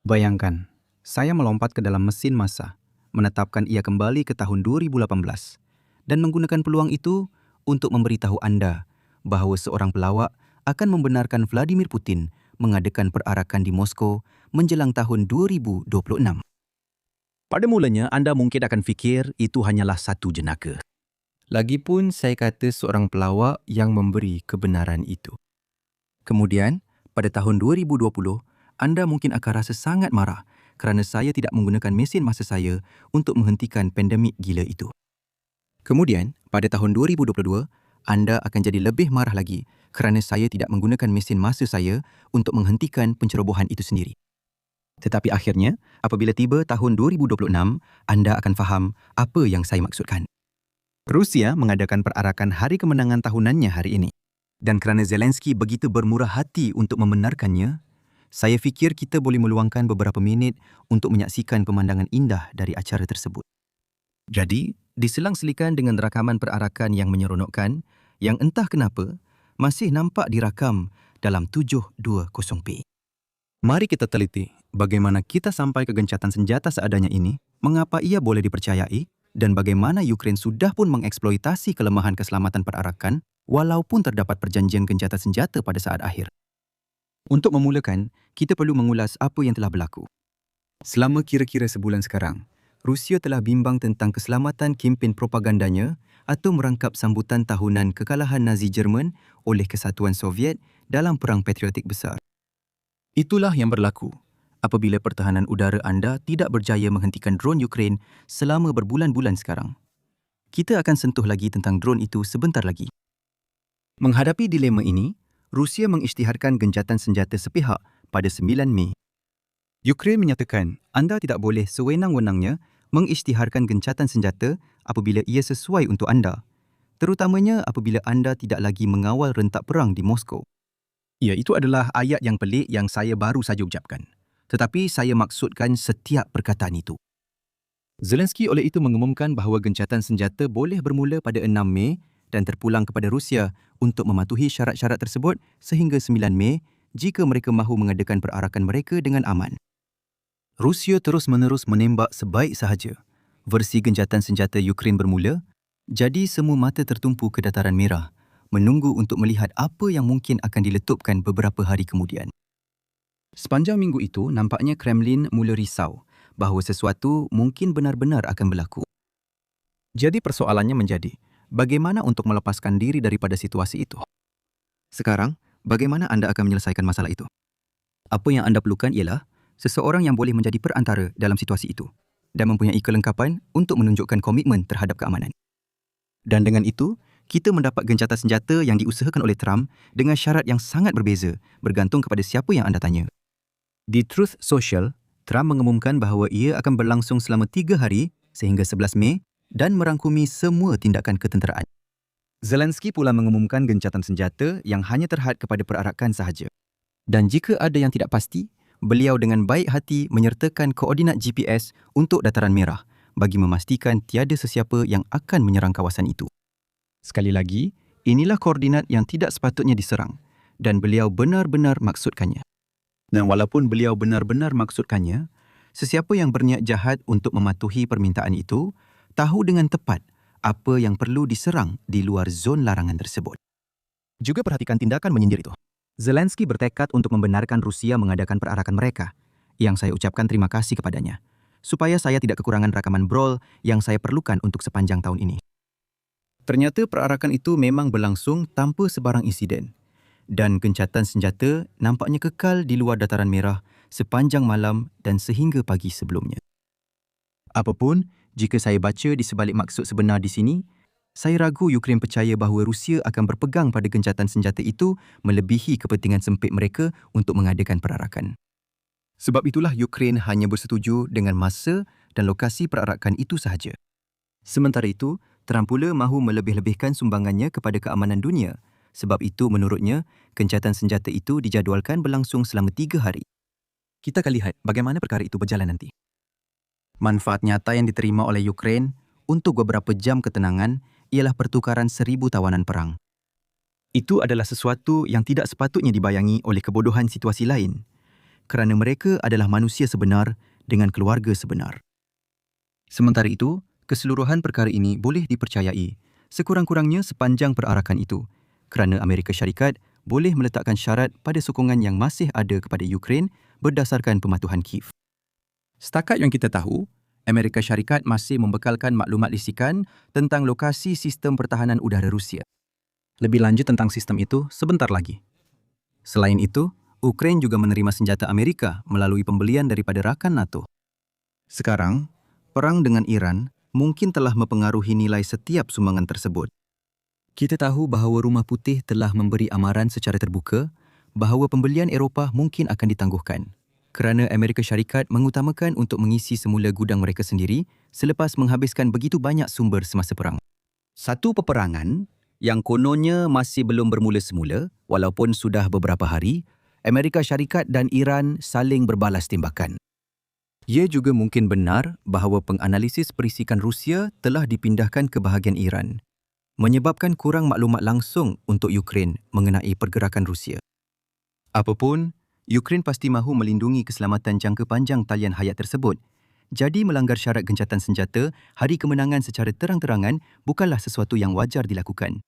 Bayangkan, saya melompat ke dalam mesin massa, menetapkan ia kembali ke tahun 2018, dan menggunakan peluang itu untuk memberitahu Anda bahawa seorang pelawak akan membenarkan Vladimir Putin mengadakan perarakan di Moskow menjelang tahun 2026. Pada mulanya, anda mungkin akan fikir itu hanyalah satu jenaka. Lagipun saya kata seorang pelawak yang memberi kebenaran itu. Kemudian, pada tahun 2020, anda mungkin akan rasa sangat marah kerana saya tidak menggunakan mesin massa saya untuk menghentikan pandemik gila itu. Kemudian, pada tahun 2022, anda akan jadi lebih marah lagi kerana saya tidak menggunakan mesin massa saya untuk menghentikan pencerobohan itu sendiri. Tetapi akhirnya, apabila tiba tahun 2026, anda akan faham apa yang saya maksudkan. Rusia mengadakan perarakan hari kemenangan tahunannya hari ini. Dan kerana Zelensky begitu bermurah hati untuk membenarkannya, saya fikir kita boleh meluangkan beberapa minit untuk menyaksikan pemandangan indah dari acara tersebut. Jadi, diselang-selikan dengan rakaman perarakan yang menyeronokkan, yang entah kenapa masih nampak dirakam dalam 720p. Mari kita teliti bagaimana kita sampai ke gencatan senjata seadanya ini, mengapa ia boleh dipercayai, dan bagaimana Ukraine sudah pun mengeksploitasi kelemahan keselamatan perarakan walaupun terdapat perjanjian gencatan senjata pada saat akhir. Untuk memulakan, kita perlu mengulas apa yang telah berlaku. Selama kira-kira sebulan sekarang, Rusia telah bimbang tentang keselamatan kempen propagandanya atau merangkap sambutan tahunan kekalahan Nazi Jerman oleh Kesatuan Soviet dalam Perang Patriotik Besar. Itulah yang berlaku apabila pertahanan udara anda tidak berjaya menghentikan drone Ukraine selama berbulan-bulan sekarang. Kita akan sentuh lagi tentang drone itu sebentar lagi. Menghadapi dilema ini, Rusia mengisytiharkan gencatan senjata sepihak pada 9 Mei. Ukraine menyatakan anda tidak boleh sewenang-wenangnya mengisytiharkan gencatan senjata apabila ia sesuai untuk anda, terutamanya apabila anda tidak lagi mengawal rentak perang di Moskow. Ya, itu adalah ayat yang pelik yang saya baru saja ucapkan. Tetapi saya maksudkan setiap perkataan itu. Zelensky oleh itu mengumumkan bahawa gencatan senjata boleh bermula pada 6 Mei dan terpulang kepada Rusia untuk mematuhi syarat-syarat tersebut sehingga 9 Mei jika mereka mahu mengadakan perarakan mereka dengan aman. Rusia terus-menerus menembak sebaik sahaja. Versi gencatan senjata Ukraine bermula, jadi semua mata tertumpu ke Dataran Merah, menunggu untuk melihat apa yang mungkin akan diletupkan beberapa hari kemudian. Sepanjang minggu itu, nampaknya Kremlin mula risau bahawa sesuatu mungkin benar-benar akan berlaku. Jadi persoalannya menjadi, bagaimana untuk melepaskan diri daripada situasi itu? Sekarang, bagaimana anda akan menyelesaikan masalah itu? Apa yang anda perlukan ialah seseorang yang boleh menjadi perantara dalam situasi itu dan mempunyai kelengkapan untuk menunjukkan komitmen terhadap keamanan. Dan dengan itu, kita mendapat gencatan senjata yang diusahakan oleh Trump dengan syarat yang sangat berbeza bergantung kepada siapa yang anda tanya. Di Truth Social, Trump mengumumkan bahawa ia akan berlangsung selama 3 hari sehingga 11 Mei dan merangkumi semua tindakan ketenteraan. Zelensky pula mengumumkan gencatan senjata yang hanya terhad kepada perarakan sahaja. Dan jika ada yang tidak pasti, beliau dengan baik hati menyertakan koordinat GPS untuk Dataran Merah bagi memastikan tiada sesiapa yang akan menyerang kawasan itu. Sekali lagi, inilah koordinat yang tidak sepatutnya diserang dan beliau benar-benar maksudkannya. Dan walaupun beliau benar-benar maksudkannya, sesiapa yang berniat jahat untuk mematuhi permintaan itu tahu dengan tepat apa yang perlu diserang di luar zon larangan tersebut. Juga perhatikan tindakan menyindir itu. Zelensky bertekad untuk membenarkan Rusia mengadakan perarakan mereka, yang saya ucapkan terima kasih kepadanya, supaya saya tidak kekurangan rakaman brawl yang saya perlukan untuk sepanjang tahun ini. Ternyata perarakan itu memang berlangsung tanpa sebarang insiden dan gencatan senjata nampaknya kekal di luar Dataran Merah sepanjang malam dan sehingga pagi sebelumnya. Apapun, jika saya baca di sebalik maksud sebenar di sini, saya ragu Ukraine percaya bahawa Rusia akan berpegang pada gencatan senjata itu melebihi kepentingan sempit mereka untuk mengadakan perarakan. Sebab itulah Ukraine hanya bersetuju dengan masa dan lokasi perarakan itu sahaja. Sementara itu, Trump pula mahu melebih-lebihkan sumbangannya kepada keamanan dunia. Sebab itu, menurutnya, gencatan senjata itu dijadualkan berlangsung selama 3 hari. Kita akan lihat bagaimana perkara itu berjalan nanti. Manfaat nyata yang diterima oleh Ukraine untuk beberapa jam ketenangan ialah pertukaran 1,000 tawanan perang. Itu adalah sesuatu yang tidak sepatutnya dibayangi oleh kebodohan situasi lain. kerana mereka adalah manusia sebenar dengan keluarga sebenar. Sementara itu, keseluruhan perkara ini boleh dipercayai, sekurang-kurangnya sepanjang perarakan itu, kerana Amerika Syarikat boleh meletakkan syarat pada sokongan yang masih ada kepada Ukraine berdasarkan pematuhan Kiev. Setakat yang kita tahu, Amerika Syarikat masih membekalkan maklumat lisikan tentang lokasi sistem pertahanan udara Rusia. Lebih lanjut tentang sistem itu sebentar lagi. Selain itu, Ukraine juga menerima senjata Amerika melalui pembelian daripada rakan NATO. Sekarang, perang dengan Iran mungkin telah mempengaruhi nilai setiap sumbangan tersebut. Kita tahu bahawa Rumah Putih telah memberi amaran secara terbuka bahawa pembelian Eropah mungkin akan ditangguhkan kerana Amerika Syarikat mengutamakan untuk mengisi semula gudang mereka sendiri selepas menghabiskan begitu banyak sumber semasa perang. Satu peperangan yang kononnya masih belum bermula semula, walaupun sudah beberapa hari, Amerika Syarikat dan Iran saling berbalas tembakan. Ia juga mungkin benar bahawa penganalisis perisikan Rusia telah dipindahkan ke bahagian Iran, menyebabkan kurang maklumat langsung untuk Ukraine mengenai pergerakan Rusia. Apapun, Ukraine pasti mahu melindungi keselamatan jangka panjang talian hayat tersebut. Jadi melanggar syarat gencatan senjata hari kemenangan secara terang-terangan bukanlah sesuatu yang wajar dilakukan.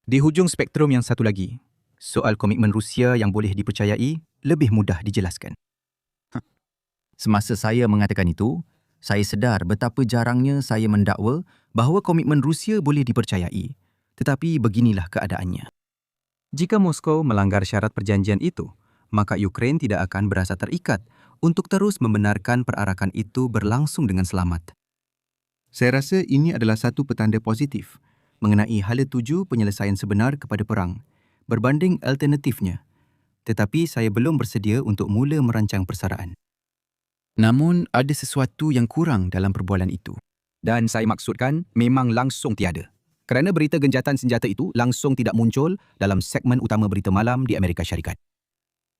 Di hujung spektrum yang satu lagi, soal komitmen Rusia yang boleh dipercayai lebih mudah dijelaskan. Semasa saya mengatakan itu, saya sedar betapa jarangnya saya mendakwa bahawa komitmen Rusia boleh dipercayai. Tetapi beginilah keadaannya. Jika Moskow melanggar syarat perjanjian itu, maka Ukraine tidak akan berasa terikat untuk terus membenarkan perarakan itu berlangsung dengan selamat. Saya rasa ini adalah satu petanda positif mengenai hala tuju penyelesaian sebenar kepada perang, berbanding alternatifnya. Tetapi saya belum bersedia untuk mula merancang persaraan. Namun, ada sesuatu yang kurang dalam perbualan itu. Dan saya maksudkan memang langsung tiada. Kerana berita gencatan senjata itu langsung tidak muncul dalam segmen utama berita malam di Amerika Syarikat.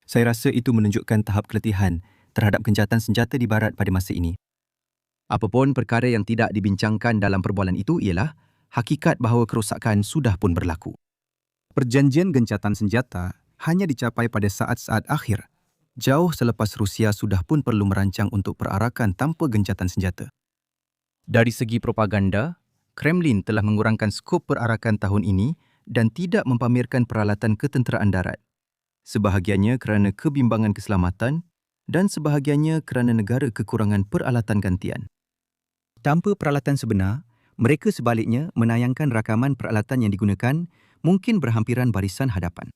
Saya rasa itu menunjukkan tahap keletihan terhadap gencatan senjata di barat pada masa ini. Apapun perkara yang tidak dibincangkan dalam perbualan itu ialah hakikat bahawa kerosakan sudah pun berlaku. Perjanjian gencatan senjata hanya dicapai pada saat-saat akhir, jauh selepas Rusia sudah pun perlu merancang untuk perarakan tanpa gencatan senjata. Dari segi propaganda, Kremlin telah mengurangkan skop perarakan tahun ini dan tidak mempamerkan peralatan ketenteraan darat. Sebahagiannya kerana kebimbangan keselamatan dan sebahagiannya kerana negara kekurangan peralatan gantian. Tanpa peralatan sebenar, mereka sebaliknya menayangkan rakaman peralatan yang digunakan mungkin berhampiran barisan hadapan.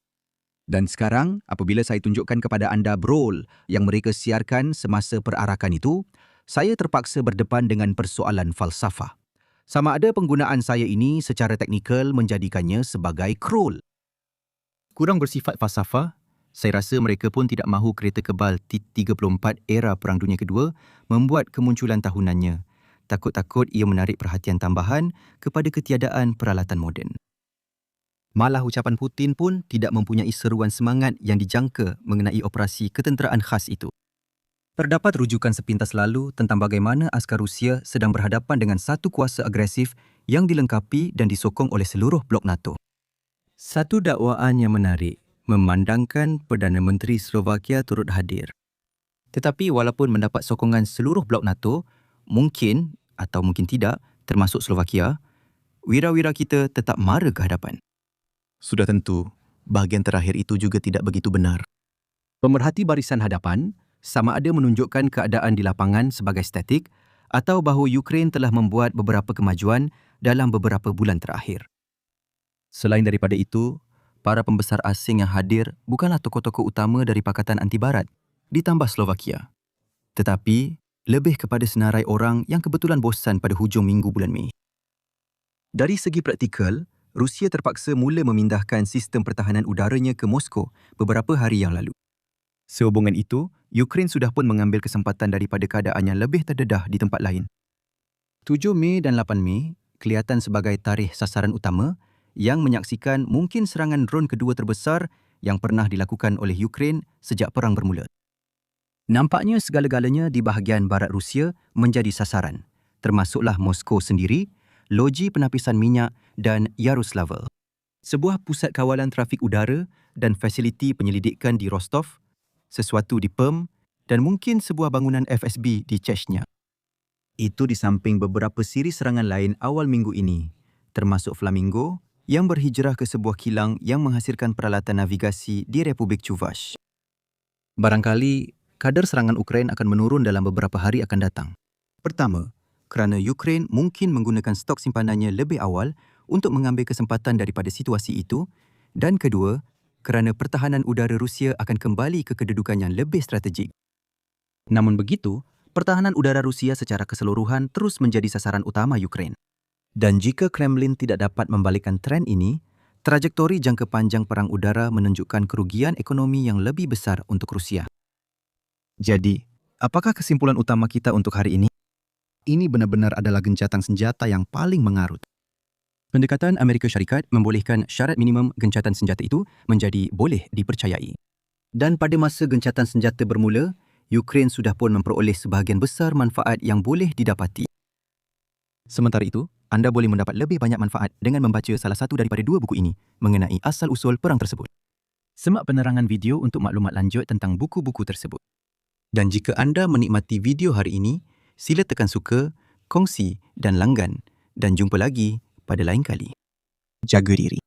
Dan sekarang, apabila saya tunjukkan kepada anda brol yang mereka siarkan semasa perarakan itu, saya terpaksa berdepan dengan persoalan falsafah. Sama ada penggunaan saya ini secara teknikal menjadikannya sebagai krol. Kurang bersifat falsafah, saya rasa mereka pun tidak mahu kereta kebal T-34 era Perang Dunia Kedua membuat kemunculan tahunannya. Takut-takut ia menarik perhatian tambahan kepada ketiadaan peralatan moden. Malah ucapan Putin pun tidak mempunyai seruan semangat yang dijangka mengenai operasi ketenteraan khas itu. Terdapat rujukan sepintas lalu tentang bagaimana askar Rusia sedang berhadapan dengan satu kuasa agresif yang dilengkapi dan disokong oleh seluruh blok NATO. Satu dakwaan yang menarik memandangkan Perdana Menteri Slovakia turut hadir. Tetapi walaupun mendapat sokongan seluruh blok NATO, mungkin atau mungkin tidak, termasuk Slovakia, wira-wira kita tetap mara ke hadapan. Sudah tentu, bahagian terakhir itu juga tidak begitu benar. Pemerhati barisan hadapan sama ada menunjukkan keadaan di lapangan sebagai statik atau bahawa Ukraine telah membuat beberapa kemajuan dalam beberapa bulan terakhir. Selain daripada itu, para pembesar asing yang hadir bukanlah tokoh-tokoh utama dari Pakatan Anti-Barat, ditambah Slovakia. Tetapi, lebih kepada senarai orang yang kebetulan bosan pada hujung minggu bulan Mei. Dari segi praktikal, Rusia terpaksa mula memindahkan sistem pertahanan udaranya ke Moskow beberapa hari yang lalu. Sehubungan itu, Ukraine sudah pun mengambil kesempatan daripada keadaan yang lebih terdedah di tempat lain. 7 Mei dan 8 Mei kelihatan sebagai tarikh sasaran utama yang menyaksikan mungkin serangan drone kedua terbesar yang pernah dilakukan oleh Ukraine sejak perang bermula. Nampaknya segala-galanya di bahagian barat Rusia menjadi sasaran, termasuklah Moskow sendiri, loji penapisan minyak dan Yaroslavl. Sebuah pusat kawalan trafik udara dan fasiliti penyelidikan di Rostov sesuatu di Perm dan mungkin sebuah bangunan FSB di Chechnya. Itu di samping beberapa siri serangan lain awal minggu ini, termasuk Flamingo yang berhijrah ke sebuah kilang yang menghasilkan peralatan navigasi di Republik Chuvash. Barangkali kadar serangan Ukraine akan menurun dalam beberapa hari akan datang. Pertama, kerana Ukraine mungkin menggunakan stok simpanannya lebih awal untuk mengambil kesempatan daripada situasi itu, dan kedua, kerana pertahanan udara Rusia akan kembali ke kedudukan yang lebih strategik. Namun begitu, pertahanan udara Rusia secara keseluruhan terus menjadi sasaran utama Ukraine. Dan jika Kremlin tidak dapat membalikkan trend ini, trajektori jangka panjang perang udara menunjukkan kerugian ekonomi yang lebih besar untuk Rusia. Jadi, apakah kesimpulan utama kita untuk hari ini? Ini benar-benar adalah gencatan senjata yang paling mengarut. Pendekatan Amerika Syarikat membolehkan syarat minimum gencatan senjata itu menjadi boleh dipercayai. Dan pada masa gencatan senjata bermula, Ukraine sudah pun memperoleh sebahagian besar manfaat yang boleh didapati. Sementara itu, anda boleh mendapat lebih banyak manfaat dengan membaca salah satu daripada dua buku ini mengenai asal-usul perang tersebut. Semak penerangan video untuk maklumat lanjut tentang buku-buku tersebut. Dan jika anda menikmati video hari ini, sila tekan suka, kongsi dan langgan. Dan jumpa lagi pada lain kali. Jaga diri.